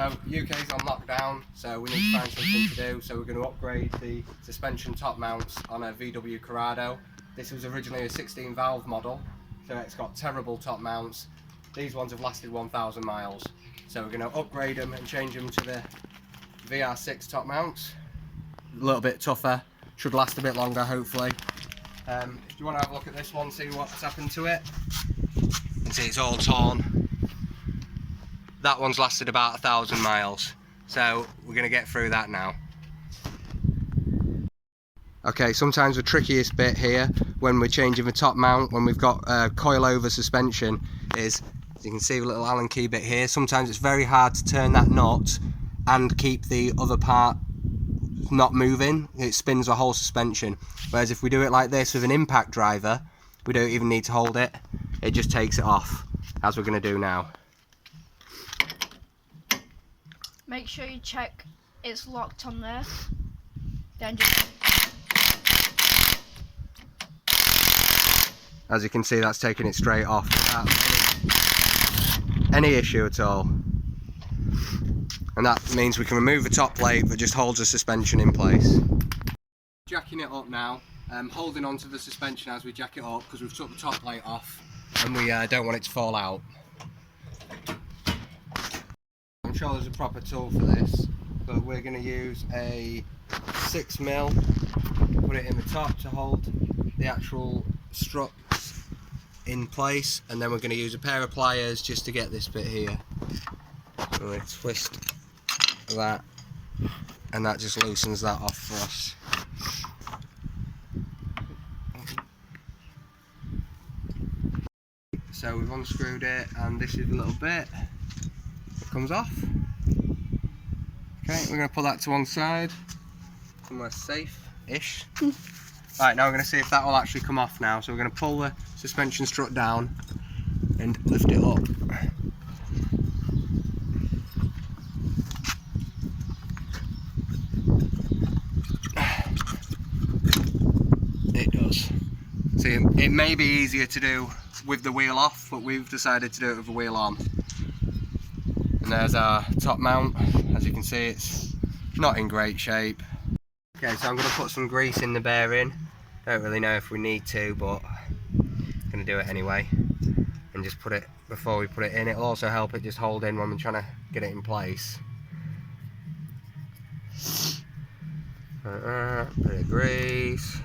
So UK's on lockdown, so we need to find something to do. So we're going to upgrade the suspension top mounts on a VW Corrado. This was originally a 16 valve model, so it's got terrible top mounts. These ones have lasted 1,000 miles. So we're going to upgrade them and change them to the VR6 top mounts. A little bit tougher, should last a bit longer hopefully. If you want to have a look at this one, see what's happened to it. You can see it's all torn. That one's lasted about 1,000 miles, so we're going to get through that now. Okay, sometimes the trickiest bit here when we're changing the top mount, when we've got coil-over suspension, is, as you can see, a little Allen key bit here. Sometimes it's very hard to turn that knot and keep the other part not moving. It spins the whole suspension. Whereas if we do it like this with an impact driver, we don't even need to hold it. It just takes it off, as we're going to do now. Make sure you check it's locked on there. Then just... As you can see, that's taking it straight off without any issue at all. And that means we can remove the top plate that just holds the suspension in place. Jacking it up now, holding onto the suspension as we jack it up because we've took the top plate off and we don't want it to fall out. I'm sure there's a proper tool for this, but we're going to use a 6mm, put it in the top to hold the actual struts in place, and then we're going to use a pair of pliers just to get this bit here. So we twist that, and that just loosens that off for us. So we've unscrewed it, and this is a little bit that comes off. Okay, we're going to put that to one side, somewhere safe-ish. Right, now we're going to see if that will actually come off now. So we're going to pull the suspension strut down and lift it up. It does. See, it may be easier to do with the wheel off, but we've decided to do it with the wheel on. And there's our top mount. As you can see, it's not in great shape. Okay, so I'm going to put some grease in the bearing. Don't really know if we need to, but I'm going to do it anyway. And just put it, before we put it in, it'll also help it just hold in when we're trying to get it in place. Bit of grease.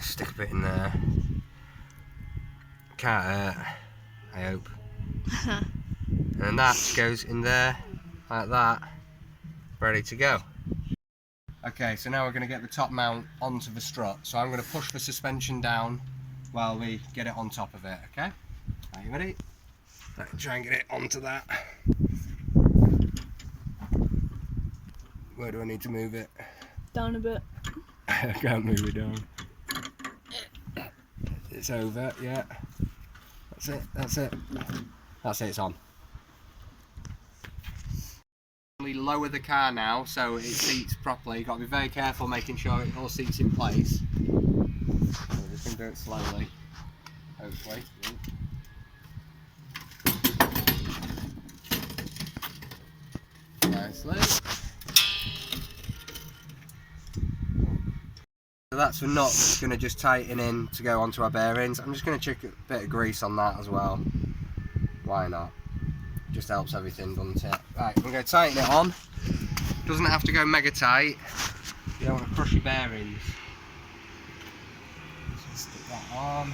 Stick a bit in there. Can't hurt, I hope. And that goes in there like that, ready to go. Okay, so now we're going to get the top mount onto the strut. So I'm going to push the suspension down while we get it on top of it, okay? Are you ready? Right, try and get it onto that. Where do I need to move it? Down a bit. I can't move it down. It's over, yeah. That's it, that's it. That's it, it's on. We lower the car now so it seats properly. You've got to be very careful making sure it all seats in place. So we can do it slowly, hopefully. Nicely. So that's the nut that's going to just tighten in to go onto our bearings. I'm just going to chuck a bit of grease on that as well. Why not? Just helps everything, doesn't it? Right, we're going to tighten it on. Doesn't have to go mega tight. You don't want to crush your bearings. Just stick that on.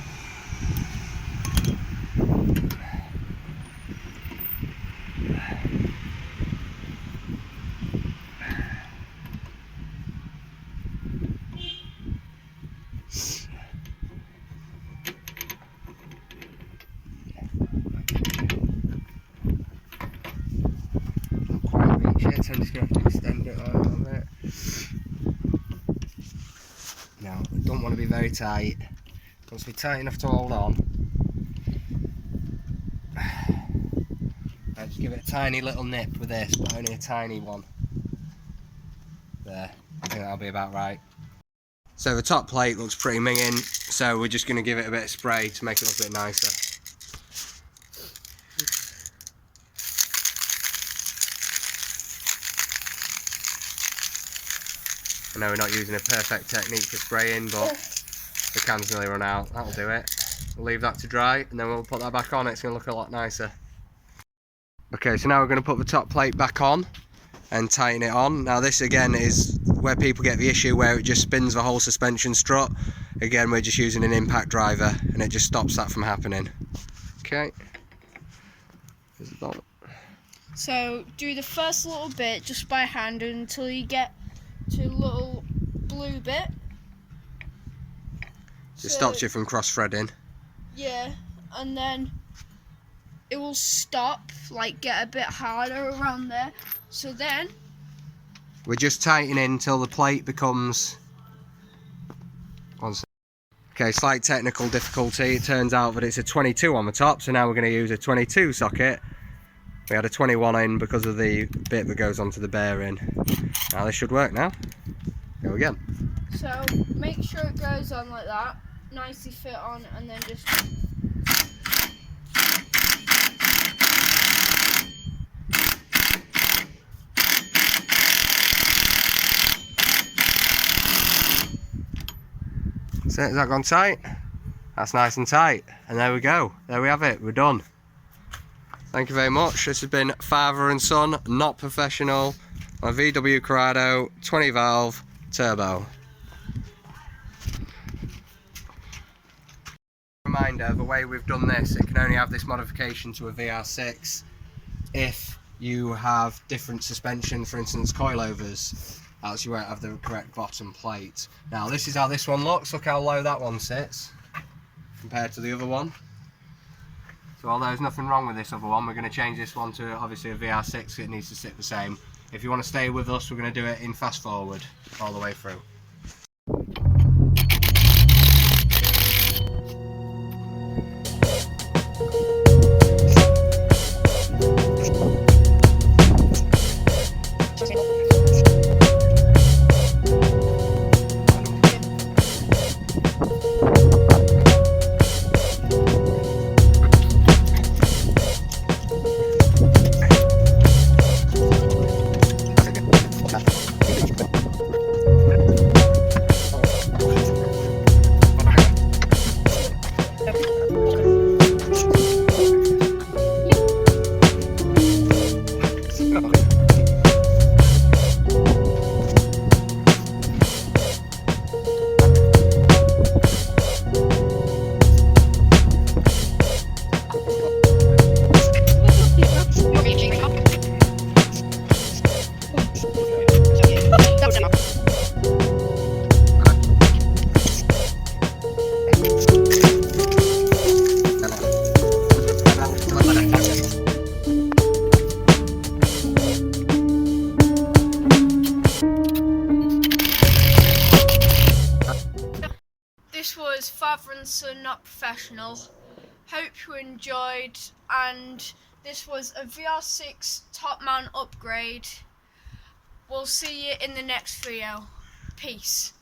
So I'm just going to have to extend it a little bit. Now, I don't want to be very tight. It wants to be tight enough to hold on. Just give it a tiny little nip with this, but only a tiny one. There, I think that'll be about right. So the top plate looks pretty minging, so we're just going to give it a bit of spray to make it look a bit nicer. I know we're not using a perfect technique for spraying, but the can's nearly run out. That'll do it. We'll leave that to dry and then we'll put that back on. It's going to look a lot nicer. Okay, so now we're going to put the top plate back on and tighten it on. Now this again is where people get the issue where it just spins the whole suspension strut. Again, we're just using an impact driver and it just stops that from happening. Okay. There's the bolt. So do the first little bit just by hand until you get to a little blue bit. Just stops you from cross-threading. Yeah, and then it will stop, like get a bit harder around there. So then we're just tightening until the plate becomes... Okay, slight technical difficulty. It turns out that it's a 22 on the top, so now we're going to use a 22 socket. We had a 21 in because of the bit that goes onto the bearing. Now this should work now. Go again. So make sure it goes on like that, nicely fit on, and then just... So has that gone tight? That's nice and tight. And there we go. There we have it. We're done. Thank you very much. This has been father and son, not professional, on VW Corrado 20 valve turbo. Reminder, the way we've done this, it can only have this modification to a VR6 if you have different suspension, for instance coilovers, else you won't have the correct bottom plate. Now this is how this one looks. Look how low that one sits compared to the other one. So although there's nothing wrong with this other one, we're going to change this one to obviously a VR6, so it needs to sit the same. If you want to stay with us, we're going to do it in fast forward all the way through. This was father and son, not professional. Hope you enjoyed, and this was a VR6 top mount upgrade. We'll see you in the next video. Peace.